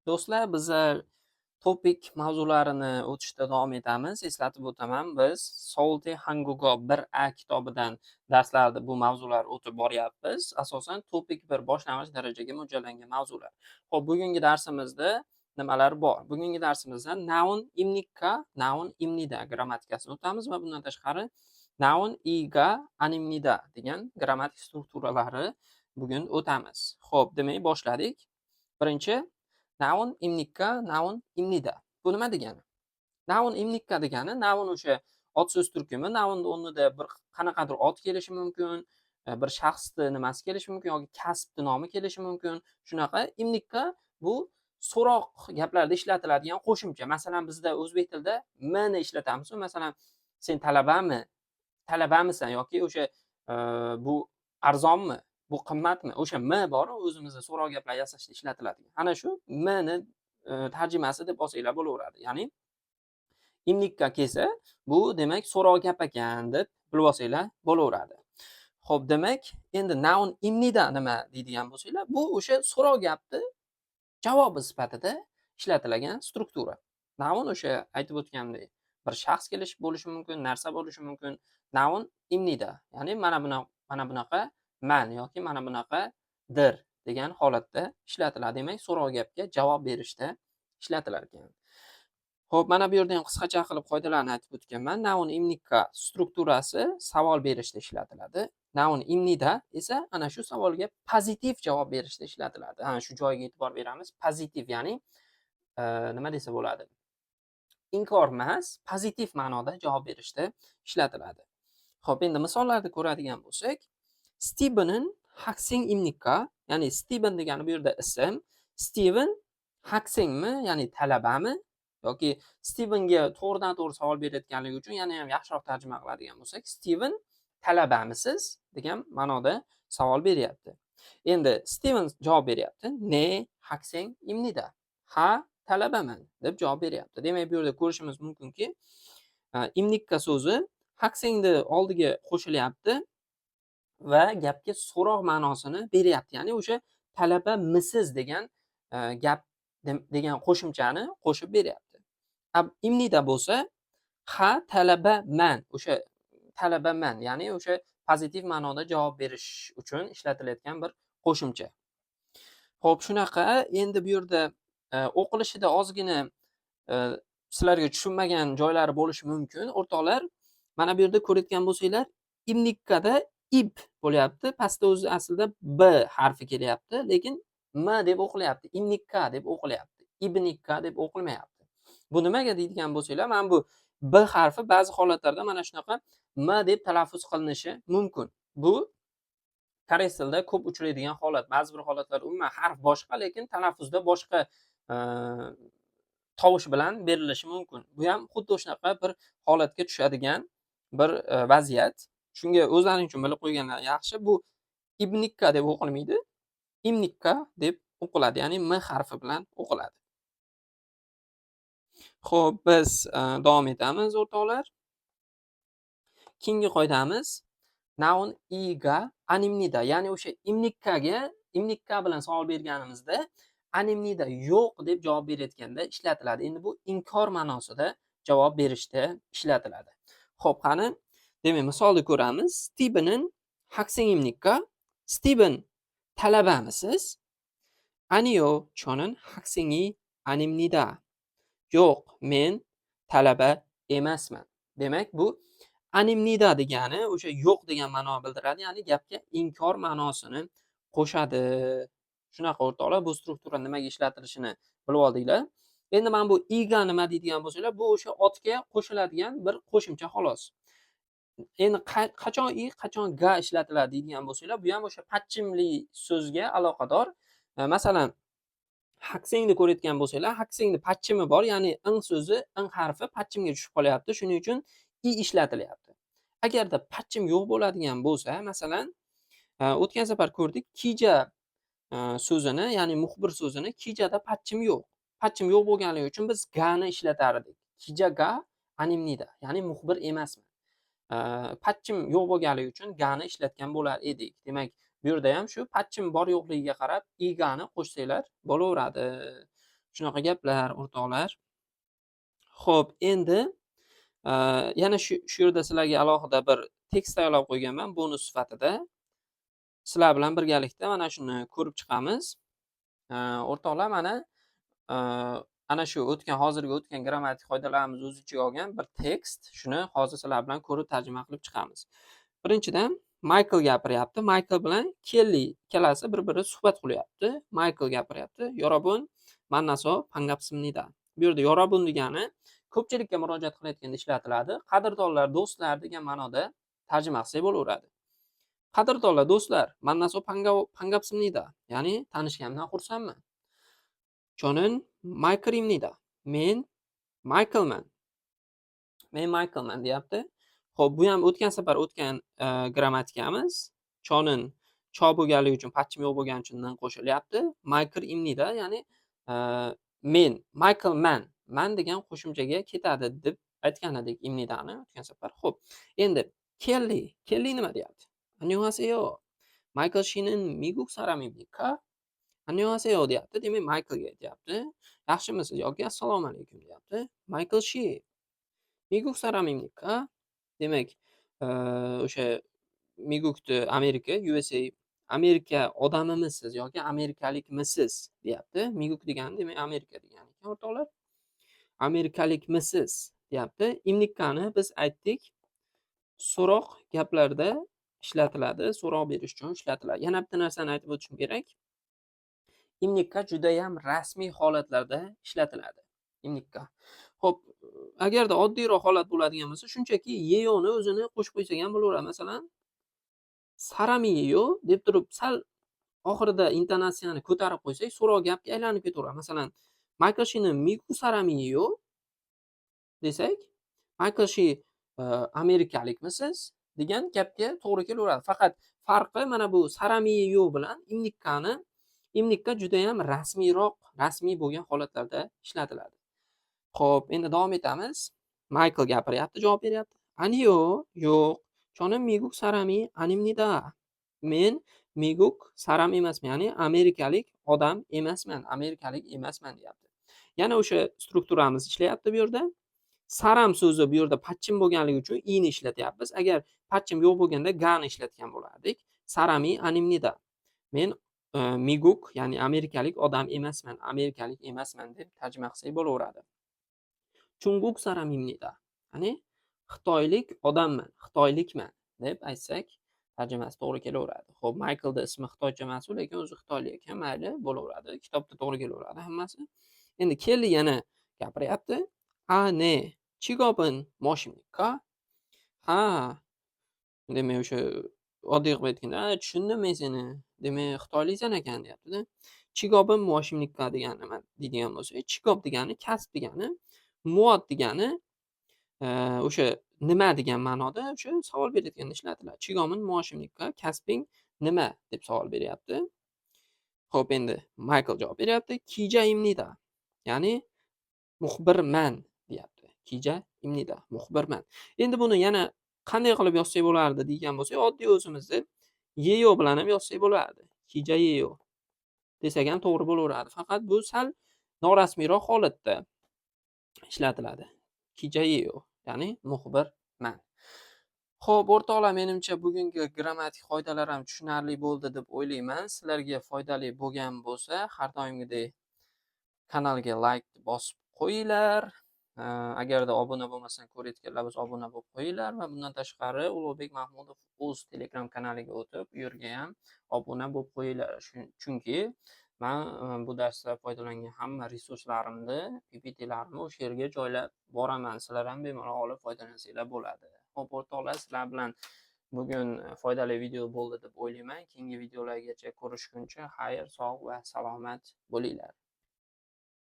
Do'stlar, biz topik mavzularini o'tishda davom etamiz. Eslatib o'taman, biz Solti Hangugo 1A kitobidan darslarda bu mavzular o'tib boryapmiz. Asosan topik 1 boshlang'ich darajaga mo'ljallangan mavzular. Xo'p, bugungi darsimizda nimalar bor? Bugungi darsimizda noun imnika, noun imnida grammatikasini o'tamiz va bundan tashqari noun iga, animnida degan grammatik strukturalari bugun o'tamiz. Xo'p, demak boshladik. Birinchi noun imnika, noun imnida. Bu nima degani? Noun imnika degani noun o'sha ot so'z turkumi. Nounni o'rnida bir qanaqadir ot kelishi mumkin, bir shaxsni nimasi kelishi mumkin yoki kasbni nomi kelishi mumkin. Shunaqa imnika bu so'roq gaplarda ishlatiladigan qo'shimcha. Masalan, bizda o'zbek tilida mni ishlatamiz. Masalan, sen talabami? Talabamisan yoki o'sha bu arzonmi? Bu qimmatmi? O'sha m bor, o'zimizda so'roq gaplar yasashda ishlatiladigan. Ana shu mni tarjimasi deb olsanglar bo'laveradi. Ya'ni imlikka kelsa, bu demak so'roq gap ekan deb bilib olsanglar bo'laveradi. Xo'p, demak, endi noun imnida nima deydigan bo'lsanglar, bu o'sha so'roq gapni javobi sifatida ishlatilgan struktura. Noun o'sha aytib o'tgandek, bir shaxs bo'lishi mumkin, narsa bo'lishi mumkin. Noun imnida, ya'ni mana bunaqa man yoki mana bunaqadir degan holatda ishlatiladi. Demak, so'roq gapga javob berishda ishlatilar ekan. Xo'p, mana bu yerda ham qisqacha qilib qoidalarni aytib o'tganman. Noun imnika strukturasi savol berishda ishlatiladi. Noun imnida esa ana shu savolga pozitiv javob berishda ishlatiladi. Ana shu joyiga e'tibor beramiz. Pozitiv, ya'ni nima desa bo'ladi? Inkor emas, pozitiv ma'noda javob berishda ishlatiladi. Xo'p, endi misollarni ko'radigan bo'lsak, Steven'in Haksing imnika, ya'ni Steven degani bu yerda ism. Steven Haksingmi, ya'ni talabami? Yoki Stevenga to'g'ridan-to'g'ri savol berayotganligi uchun yana ham yaxshiroq tarjima qiladigan bo'lsak, Steven talabamisiz degan ma'noda savol beryapti. Endi Steven javob beryapti. Ne Haksing imnida. Ha, talabaman deb javob beryapti. Demak, bu yerda ko'rishimiz mumkinki, imnikka so'zi Haksingni oldiga qo'shilyapti va gapga so'roq ma'nosini beryapti. Ya'ni o'sha talabamisiz degan gap degan qo'shimchani qo'shib beryapti. Imnida bo'lsa, ha talabaman, o'sha talabaman, ya'ni o'sha pozitiv ma'noda javob berish uchun ishlatilayotgan bir qo'shimcha. Xo'p, shunaqa. Endi bu yerda o'qilishida ozgina sizlarga tushunmagan joylari bo'lishi mumkin. O'rtoqlar, mana bu yerda ko'rayotgan bo'lsanglar, imnikkada ib bo'lyapti. Pastda o'zi aslida b harfi kelyapti, lekin m deb o'qilyapti. Imnikka deb o'qilyapti. Ibnikka deb o'qilmayapti. Bu nimaga deydigan bo'lsanglar, mana bu b harfi ba'zi holatlarda mana shunaqa m deb talaffuz qilinishi mumkin. Bu koreys tilida ko'p uchraydigan holat. Ba'zi bir holatlarda umuman harf boshqa, lekin talaffuzda boshqa tovush bilan berilishi mumkin. Bu ham xuddi shunaqa bir holatga tushadigan bir vaziyat. Shunga o'zlaring uchun bilib qo'yganlar yaxshi. Bu ibnikka deb o'qilmaydi. Imnikka deb o'qiladi, ya'ni m harfi bilan o'qiladi. Xo'p, biz davom etamiz o'rtoqlar. Keyingi qoidamiz noun iga animnida, ya'ni o'sha imnikka bilan savol berganimizda animnida yo'q deb javob berayotganda ishlatiladi. Endi bu inkor ma'nosida javob berishda ishlatiladi. Xo'p, qani, demak misolni ko'ramiz. Steven'in Haksing imnikka. Steven talabamisiz? Aniyo chonin Haksingi animnida. Yo'q, men talaba emasman. Demak, bu animnida degani o'sha yo'q degan ma'noni bildiradi, ya'ni gapga inkor ma'nosini qo'shadi. Shunaqa o'rtoqlar, bu struktura nimaga ishlatilishini bilib oldinglar. Endi mana bu iga nima deydigan bo'lsanglar, bu o'sha otga qo'shiladigan bir qo'shimcha xolos. Endi qachon qachon ga ishlatiladi deydigan bo'lsanglar, bu ham o'sha patchimli so'zga aloqador. Masalan, haksingni ko'rayotgan bo'lsanglar, haksingni patchimi bor, ya'ni ing so'zi, ing harfi patchimga tushib qolyapti. Shuning uchun i ishlatilyapti. Agarda patchim yo'q bo'ladigan bo'lsa, masalan, o'tgan safar ko'rdik, kija so'zini, ya'ni muxbir so'zini, kijada patchim yo'q. Patchim yo'q bo'lganligi uchun biz gani ishlatardik. Kija ga animnida, ya'ni muxbir emasman. Patchim yo'q bo'lganligi uchun gani ishlatgan bo'lar edik. Demak, bu yerda ham shu patchim bor yo'qligiga qarab igani qo'shsanglar bo'laveradi. Shunaqa gaplar, o'rtoqlar. Xo'p, endi yana shu yerda sizlarga alohida bir tekst tayyorlab qo'yganman bonus sifatida. Sizlar bilan birgalikda mana shuni ko'rib chiqamiz. O'rtoqlar, mana ana shu hozirgi o'tgan grammatik qoidalarimizni o'z ichiga olgan bir tekst. Shuni hozir sizlar bilan ko'rib tarjima qilib chiqamiz. Birinchidan Michael gapiryapti. Michael bilan Kelly ikkalasi bir-biri suhbat qilyapti. Michael gapiryapti. "Yorobun, mannaso pangapsimnida." Bu yerda yorobun degani ko'pchilikka murojaat qilayotganda ishlatiladi. Qadrdonlar, do'stlar degan ma'noda tarjima qilsak bo'laveradi. Qadrdonlar, do'stlar, mannaso pangapsimnida. Ya'ni tanishganimdan xursandman. Chonin Michael'imnida. Men Michaelman. Men Michaelman deyapti. Xo'p, bu ham o'tgan safar o'tgan grammatikamiz. Chonin cho bo'lganligi uchun, patchim yo'q bo'lgani uchun nin qo'shilyapti. Michael imnida, ya'ni men, Michaelman, man degan qo'shimchaga ketadi deb aytgan edik imnidani o'tgan safar. Xo'p, endi Kelly nima deyapti? "Annyeonghaseyo. Michael shinin mi국 사람입니까?" "Annyeonghaseyo" deyapti. Demak, Michaelga aytyapti. "Yaxshimisiz?" yoki "Assalomu alaykum" deyapti. Michael shi mi국 사람입니까? Demak, o'sha migukni Amerika, USA, Amerika odamimisiz yoki amerikalikmisiz deyapti. Miguk degani demak Amerika degani ekan, o'rtoqlar. Amerikalikmisiz deyapti. Imnikkani biz aytdik, so'roq gaplarda ishlatiladi, so'roq berish uchun ishlatiladi. Yana bitta narsani aytib o'tishim kerak. Imnikka juda ham rasmiy holatlarda ishlatiladi. Imnikka. Xo'p, agarda oddiyroq holat bo'ladigan bo'lsa, shunchaki yeyoni o'zini qo'shib qo'ysak ham bo'laveradi. Masalan, saramiyeyo deb turib sal oxirida intonatsiyani ko'tarib qo'ysak, so'roq gapga aylanib ketaveradi. Masalan, Michael shini migu saramiyeyo desak, Michael shi amerikalikmisiz degan gapga to'g'ri kelaveradi. Faqat farqi mana bu saramiyeyo bilan imnikka juda ham rasmiy bo'lgan holatlarda ishlatiladi. Xo'p, endi davom etamiz. Michael gapiryapti, javob beryapti. "Aniyo, yo'q. Chonim miguk sarami animnida." Men miguk saram emasman, ya'ni amerikalik odam emasman, amerikalik emasman deyapti. Yana o'sha strukturamiz ishlayapti bu yerda. Saram so'zi bu yerda patchim bo'lganligi uchun i ni ishlatyapmiz. Agar patchim yo'q bo'lganda ga ni ishlatgan bo'lardik. Sarami animnida. Men miguk, ya'ni amerikalik odam emasman, amerikalik emasman deb tarjima qilsak bo'laveradi. Chunguk saramimnida. Ya'ni xitoylik odamman, xitoylikman deb aytsak tarjimasi to'g'ri kelaveradi. Xo'p, Michaelda ismi xitoycha emas, lekin o'zi xitoylik ekan, mayli, bo'laveradi. Kitobda to'g'ri kelaveradi hammasi. Endi Kelly yana gapiryapti. "A ne, chigobin moshimnikka?" Ha, demak o'sha oddiy qilib aytganda, tushundim men seni. Demak, xitoyliksan ekan deyapti-da. Chigobin moshimnikka degani nima deydigan bo'lsak, chigob degani kasb degani, muod degani o'sha nima degan ma'noda o'sha savol berayotganda ishlatiladi. Chigomin moshimnikka, kasbing nima deb savol beryapti. Xo'p, endi Michael javob beryapti. Kija imnida. Ya'ni muxbirman deyapti. Kija imnida, muxbirman. Endi buni yana qanday qilib yozsak bo'lardi degan bo'lsak, oddiy o'zimizni yeyo bilan ham yozsak bo'lardi. Kija yeyo desak ham to'g'ri bo'laveradi. Faqat bu sal norasmiyroq holatda ishlatiladi. Kija yeyo, ya'ni muxbirman. Xo'p, o'rtoqlar, menimcha bugungi grammatik qoidalar ham tushunarli bo'ldi deb o'ylayman. Sizlarga foydali bo'lgan bo'lsa, har doimgidek kanalga like bosib qo'yinglar. Agarda obuna bo'lmasdan ko'rayotganlar bo'lsa, obuna bo'lib qo'yinglar va bundan tashqari Ulug'bek Mahmudov o'z Telegram kanaliga o'tib, u yerga ham obuna bo'lib qo'yinglar. Chunki men bu darsda foydalangan hamma resurslarimni, PPTlarimni o'sha yerga joylab boraman. Sizlar ham bemalol olib foydalansanglar bo'ladi. Xo'p, o'rtoqlar, sizlar bilan bugun foydali video bo'ldi deb o'ylayman. Keyingi videolargacha ko'rishguncha xayr, sog' va salomat bo'linglar.